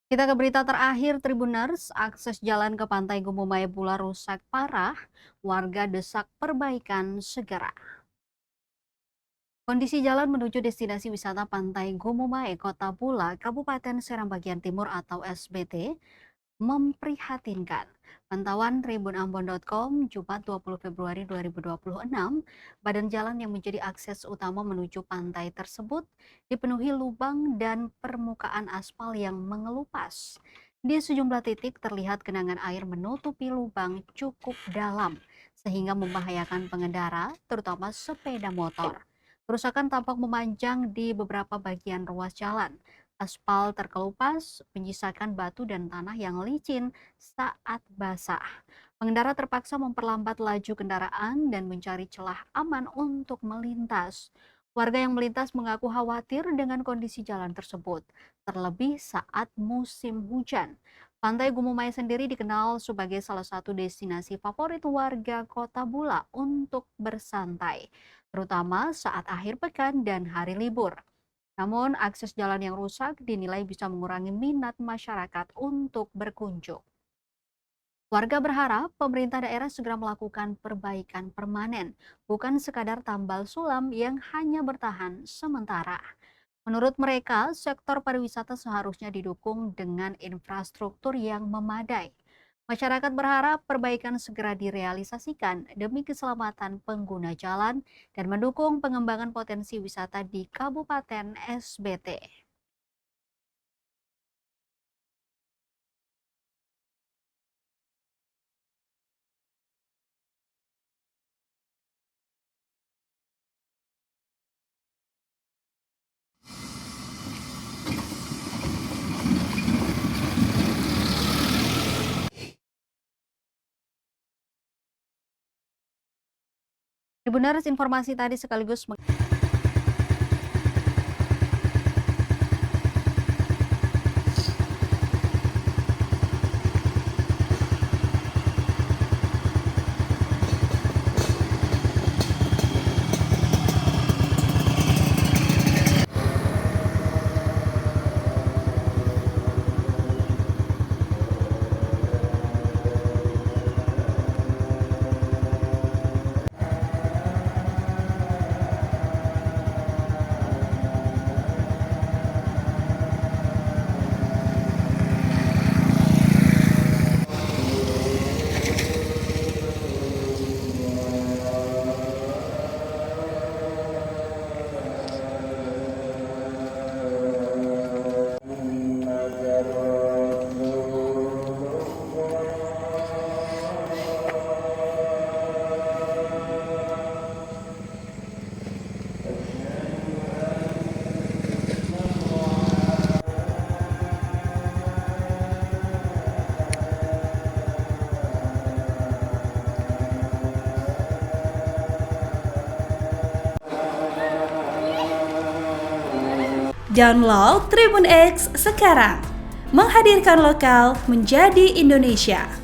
Kita ke berita terakhir, Tribuners. Akses jalan ke Pantai Gumumaya Bula rusak parah, warga desak perbaikan segera. Kondisi jalan menuju destinasi wisata Pantai Gumumaya, Kota Bula, Kabupaten Seram Bagian Timur atau SBT, memprihatinkan. Pantauan tribunambon.com Jumat 20 Februari 2026, badan jalan yang menjadi akses utama menuju pantai tersebut dipenuhi lubang dan permukaan aspal yang mengelupas. Di sejumlah titik terlihat genangan air menutupi lubang cukup dalam sehingga membahayakan pengendara, terutama sepeda motor. Kerusakan tampak memanjang di beberapa bagian ruas jalan. Aspal terkelupas, menyisakan batu dan tanah yang licin saat basah. Pengendara terpaksa memperlambat laju kendaraan dan mencari celah aman untuk melintas. Warga yang melintas mengaku khawatir dengan kondisi jalan tersebut, terlebih saat musim hujan. Pantai Gumumaya sendiri dikenal sebagai salah satu destinasi favorit warga Kota Bula untuk bersantai, terutama saat akhir pekan dan hari libur. Namun, akses jalan yang rusak dinilai bisa mengurangi minat masyarakat untuk berkunjung. Warga berharap pemerintah daerah segera melakukan perbaikan permanen, bukan sekadar tambal sulam yang hanya bertahan sementara. Menurut mereka, sektor pariwisata seharusnya didukung dengan infrastruktur yang memadai. Masyarakat berharap perbaikan segera direalisasikan demi keselamatan pengguna jalan dan mendukung pengembangan potensi wisata di Kabupaten SBT. Tribuners, informasi tadi sekaligus Download Tribun X sekarang, menghadirkan lokal menjadi Indonesia.